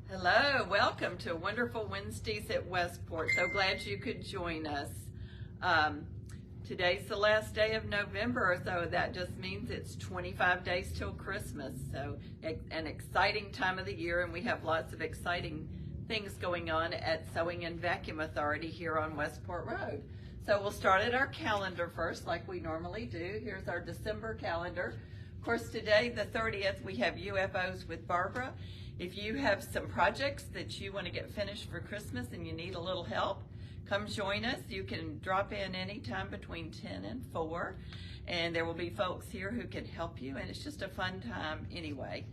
Hello, welcome to Wonderful Wednesdays at Westport. So glad you could join us. Today's the last day of November, so that just means it's 25 days till Christmas. So an exciting time of the year, and we have lots of exciting things going on at Sewing and Vacuum Authority here on Westport Road. So we'll start at our calendar first, like we normally do. Here's our December calendar. Of course, today, the 30th, we have UFOs with Barbara. If you have some projects that you want to get finished for Christmas and you need a little help, come join us. You can drop in anytime between 10 and 4, and there will be folks here who can help you, and it's just a fun time anyway.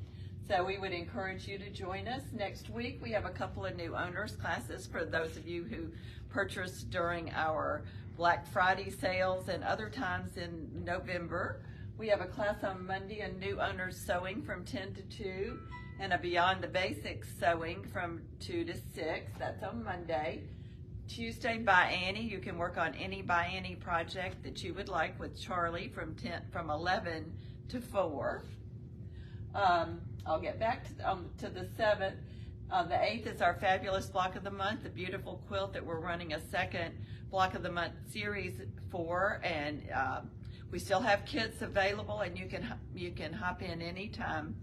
So we would encourage you to join us. Next week, we have a couple of new owners classes for those of you who purchased during our Black Friday sales and other times in November. We have a class on Monday, a new owners sewing from 10 to 2, and a Beyond the Basics sewing from 2 to 6. That's on Monday. Tuesday, by Annie. You can work on any by Annie project that you would like with Charlie from 11 to 4. I'll get back to the 7th. The 8th is our fabulous block of the month, the beautiful quilt that we're running a second block of the month series for, and we still have kits available, and you can hop in anytime.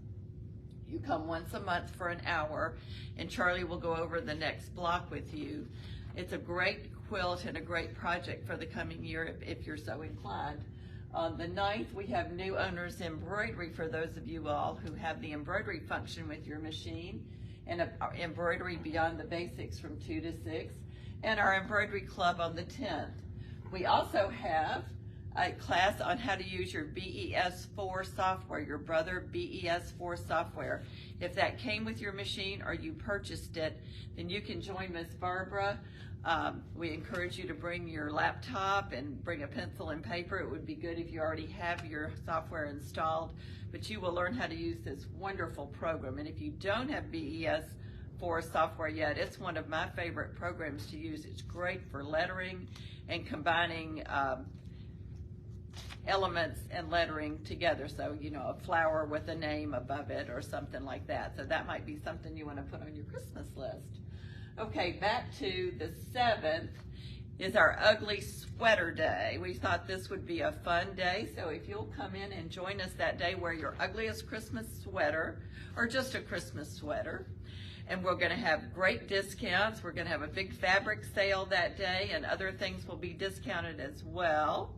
You come once a month for an hour, and Charlie will go over the next block with you. It's a great quilt and a great project for the coming year if you're so inclined. On the 9th, we have new owners embroidery for those of you all who have the embroidery function with your machine, and embroidery Beyond the Basics from 2 to 6, and our embroidery club on the 10th. We also have a class on how to use your BES4 software, your Brother BES4 software. If that came with your machine or you purchased it, then you can join Miss Barbara. We encourage you to bring your laptop and bring a pencil and paper. It would be good if you already have your software installed, but you will learn how to use this wonderful program. And if you don't have BES4 software yet, it's one of my favorite programs to use. It's great for lettering and combining elements and lettering together. So, you know, a flower with a name above it or something like that. So that might be something you want to put on your Christmas list. Okay, back to the 7th is our ugly sweater day. We thought this would be a fun day, so if you'll come in and join us that day, wear your ugliest Christmas sweater or just a Christmas sweater. And we're going to have great discounts. We're going to have a big fabric sale that day, and other things will be discounted as well.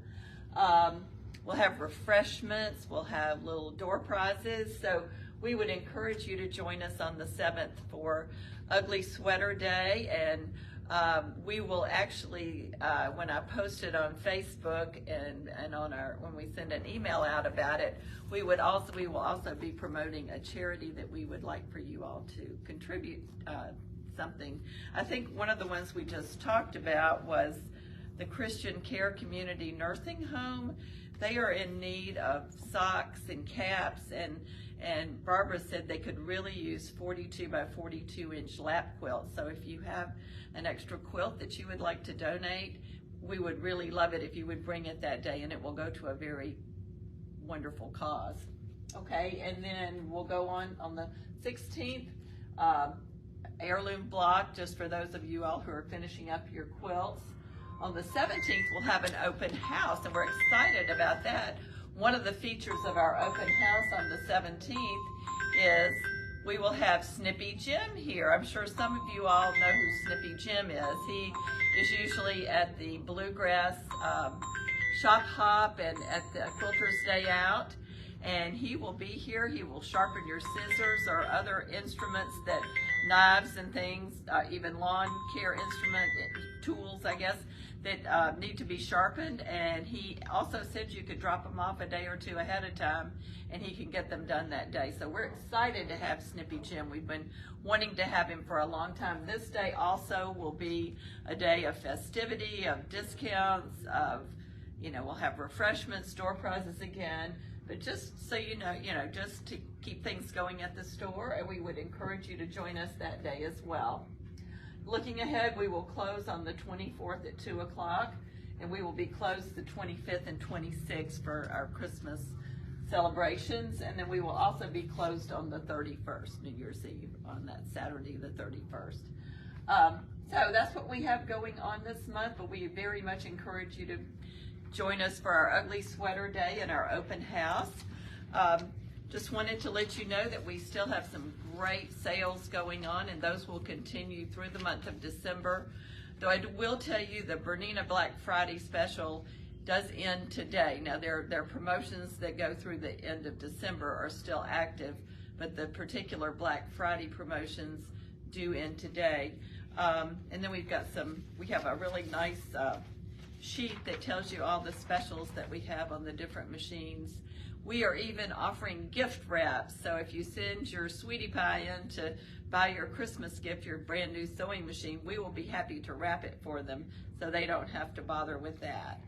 We'll have refreshments, we'll have little door prizes, so we would encourage you to join us on the 7th for Ugly Sweater Day, and we will actually, when I post it on Facebook and on when we send an email out about it, we will also be promoting a charity that we would like for you all to contribute something. I think one of the ones we just talked about was the Christian Care Community Nursing Home. They are in need of socks and caps, and Barbara said they could really use 42 by 42 inch lap quilts. So if you have an extra quilt that you would like to donate, we would really love it if you would bring it that day, and it will go to a very wonderful cause. Okay, and then we'll go on the 16th, heirloom block, just for those of you all who are finishing up your quilts. On the 17th, we'll have an open house, and we're excited about that. One of the features of our open house on the 17th is we will have Snippy Jim here. I'm sure some of you all know who Snippy Jim is. He is usually at the Bluegrass Shop Hop and at the Quilters Day Out, and he will be here. He will sharpen your scissors or other instruments, knives and things, even lawn care tools, I guess, that need to be sharpened. And he also said you could drop them off a day or two ahead of time, and he can get them done that day. So we're excited to have Snippy Jim. We've been wanting to have him for a long time. This day also will be a day of festivity, of discounts, we'll have refreshments, door prizes again. But just so you know, just to keep things going at the store, and we would encourage you to join us that day as well. Looking ahead, we will close on the 24th at 2 o'clock, and we will be closed the 25th and 26th for our Christmas celebrations, and then we will also be closed on the 31st, New Year's Eve, on that Saturday the 31st. So that's what we have going on this month, but we very much encourage you to join us for our Ugly Sweater Day and our open house. Just wanted to let you know that we still have some great sales going on, and those will continue through the month of December. Though I will tell you the Bernina Black Friday special does end today. Now their promotions that go through the end of December are still active, but the particular Black Friday promotions do end today. And then we have a really nice sheet that tells you all the specials that we have on the different machines. We are even offering gift wraps, so if you send your sweetie pie in to buy your Christmas gift, your brand new sewing machine, we will be happy to wrap it for them so they don't have to bother with that.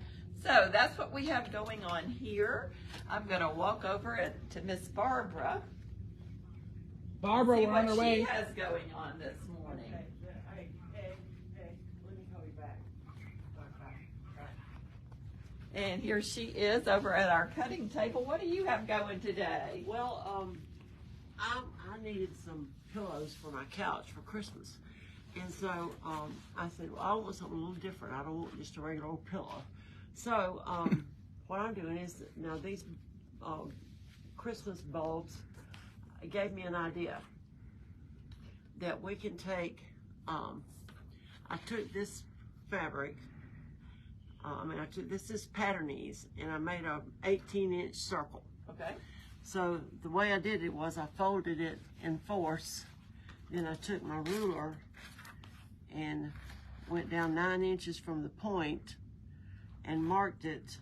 So that's what we have going on here. I'm going to walk over to Miss Barbara. Barbara, we're on our way. See what she has going on this morning. Hey, let me call you back. And here she is over at our cutting table. What do you have going today? Well, I needed some pillows for my couch for Christmas. And so I said, well, I want something a little different. I don't want just a regular old pillow. So what I'm doing is, now these Christmas bulbs gave me an idea that we can take, I took this fabric, this is Patternese, and I made a 18-inch circle. Okay. So the way I did it was I folded it in fourths, then I took my ruler and went down 9 inches from the point and marked it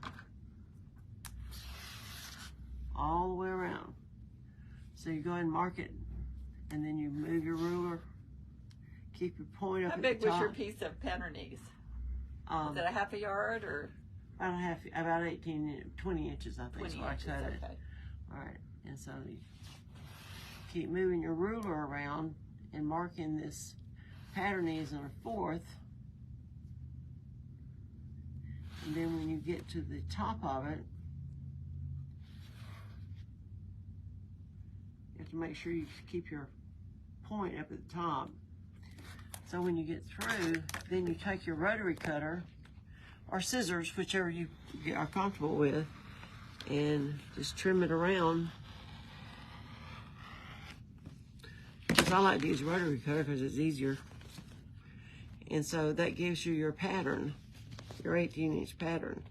all the way around. So you go ahead and mark it, and then you move your ruler, keep your point up at the top. How big was your piece of Patternese? Is it a half a yard or? About 20 inches, I think. 20 so inches, I cut it. okay. All right, and so you keep moving your ruler around and marking this Patternese on a fourth. And then when you get to the top of it, you have to make sure you keep your point up at the top. So when you get through, then you take your rotary cutter or scissors, whichever you are comfortable with, and just trim it around. Because I like to use rotary cutter because it's easier. And so that gives you your pattern, your 18-inch pattern.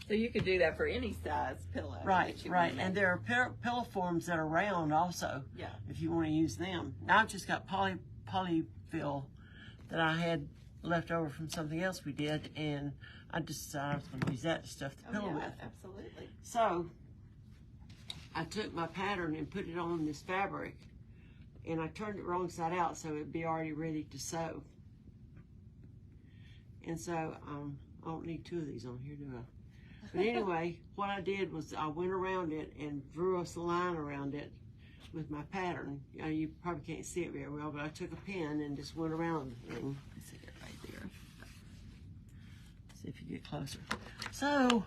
So you could do that for any size pillow. Right, right. And there are pillow forms that are round also. Yeah. If you want to use them. Now I've just got polyfill that I had left over from something else we did, and I decided I was going to use that to stuff the pillow with. Absolutely. So I took my pattern and put it on this fabric, and I turned it wrong side out so it'd be already ready to sew. And so I don't need two of these on here, do I? But anyway, what I did was I went around it and drew us a line around it with my pattern. You probably can't see it very well, but I took a pen and just went around and see it right there. See if you get closer. So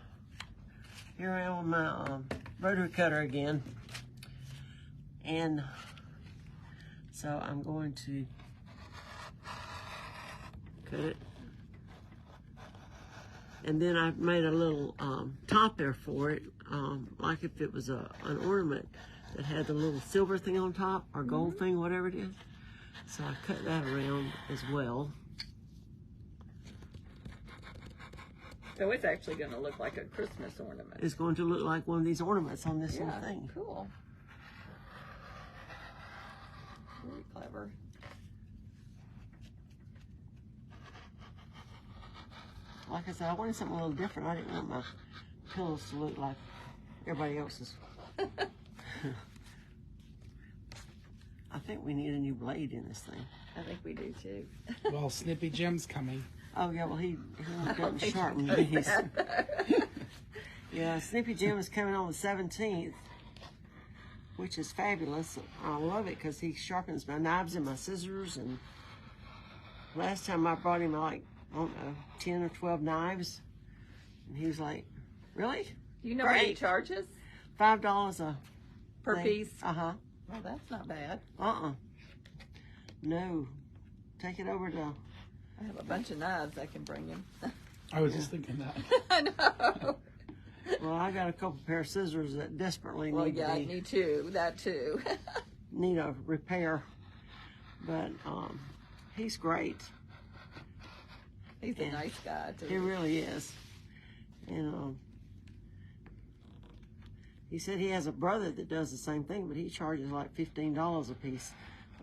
here I am with my rotary cutter again, and so I'm going to cut it. And then I made a little top there for it, like if it was an ornament that had the little silver thing on top, or gold thing, whatever it is. So I cut that around as well. So it's actually going to look like a Christmas ornament. It's going to look like one of these ornaments on this little thing. Cool. Very clever. Like I said, I wanted something a little different. I didn't want my pillows to look like everybody else's. I think we need a new blade in this thing. I think we do too. Well, Snippy Jim's coming. Oh yeah, well he doesn't sharpen these. Yeah, Snippy Jim is coming on the 17th, which is fabulous. I love it because he sharpens my knives and my scissors. And last time I brought him like, I don't know, 10 or 12 knives, and he was like, Really? Do you know what he Great. charges $5 a per thing. piece? Uh-huh. Well, that's not bad. No. Take it over to... I have a bunch of knives I can bring him. I was just thinking that. I know. Well, I got a couple pair of scissors that desperately Well, need yeah, to be, me too. That too. need a repair. But he's great. He's a Yeah. nice guy too. He really is. And he said he has a brother that does the same thing, but he charges like $15 a piece.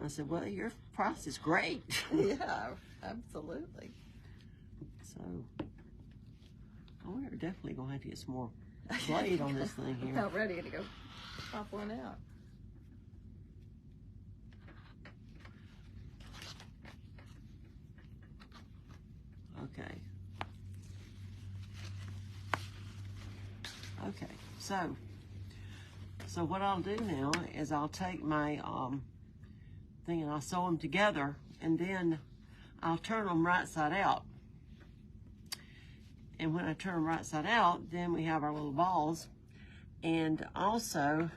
I said, well, your price is great. Yeah, absolutely. So, we're definitely going to have to get some more blade on this thing here. About ready to go pop one out. Okay. Okay, so what I'll do now is I'll take my thing and I'll sew them together, and then I'll turn them right side out. And when I turn them right side out, then we have our little balls. And also,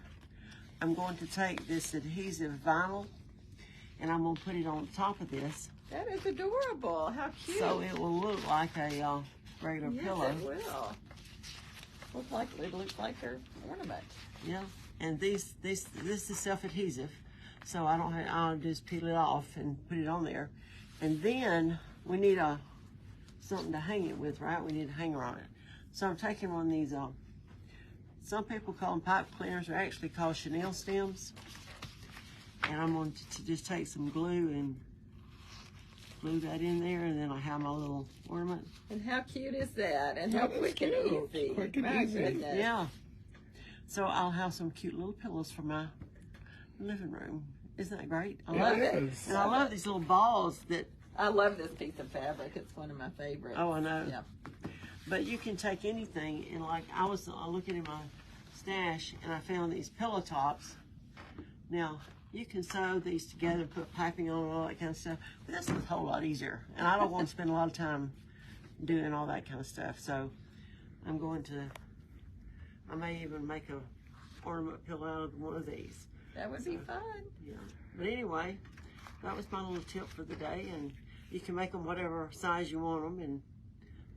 I'm going to take this adhesive vinyl and I'm going to put it on top of this. That is adorable. How cute. So it will look like a regular Yes, pillow. it will. It looks like her ornament. Yeah, and this is self-adhesive, so I don't have, I'll just peel it off and put it on there. And then we need something to hang it with, right? We need a hanger on it. So I'm taking one of these, some people call them pipe cleaners, they're actually called chenille stems. And I'm going to just take some glue and glue that in there, and then I have my little ornament. And how cute is that? And how That is quick and cute. easy. Quick and My easy. goodness. Yeah. So I'll have some cute little pillows for my living room. Isn't that great? I love It it. is. And I love these little balls that, I love this piece of fabric. It's one of my favorites. oh, I know. Yeah. But you can take anything, and like I was looking in my stash, and I found these pillow tops. Now, you can sew these together, put piping on and all that kind of stuff, but this is a whole lot easier. And I don't want to spend a lot of time doing all that kind of stuff. So I'm going to, I may even make a ornament pillow out of one of these. That would be fun. Yeah. But anyway, that was my little tip for the day, and you can make them whatever size you want them, and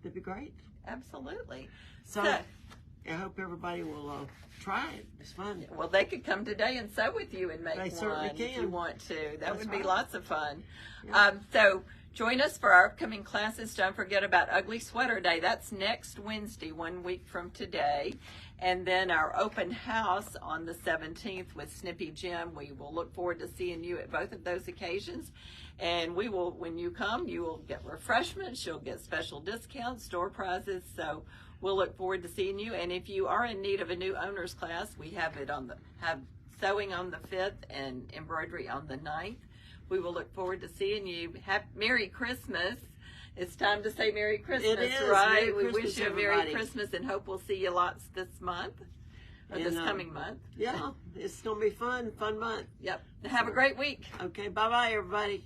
they'd be great. Absolutely. So I hope everybody will try it. It's fun. Well, they could come today and sew with you and make They one certainly if you can. want to. That That's would be right. lots of fun. Yeah. So join us for our upcoming classes. Don't forget about Ugly Sweater Day. That's next Wednesday, 1 week from today. And then our open house on the 17th with Snippy Jim. We will look forward to seeing you at both of those occasions. And we will, when you come, you will get refreshments. You'll get special discounts, store prizes. So we'll look forward to seeing you. And if you are in need of a new owner's class, we have it have sewing on the 5th and embroidery on the 9th. We will look forward to seeing you. Merry Christmas. It's time to say Merry Christmas, It is. right? Merry We Christmas, wish you a everybody. Merry Christmas and hope we'll see you lots this month, or And, this coming month. Yeah, it's going to be fun month. Yep. Have a great week. Okay, bye-bye, everybody.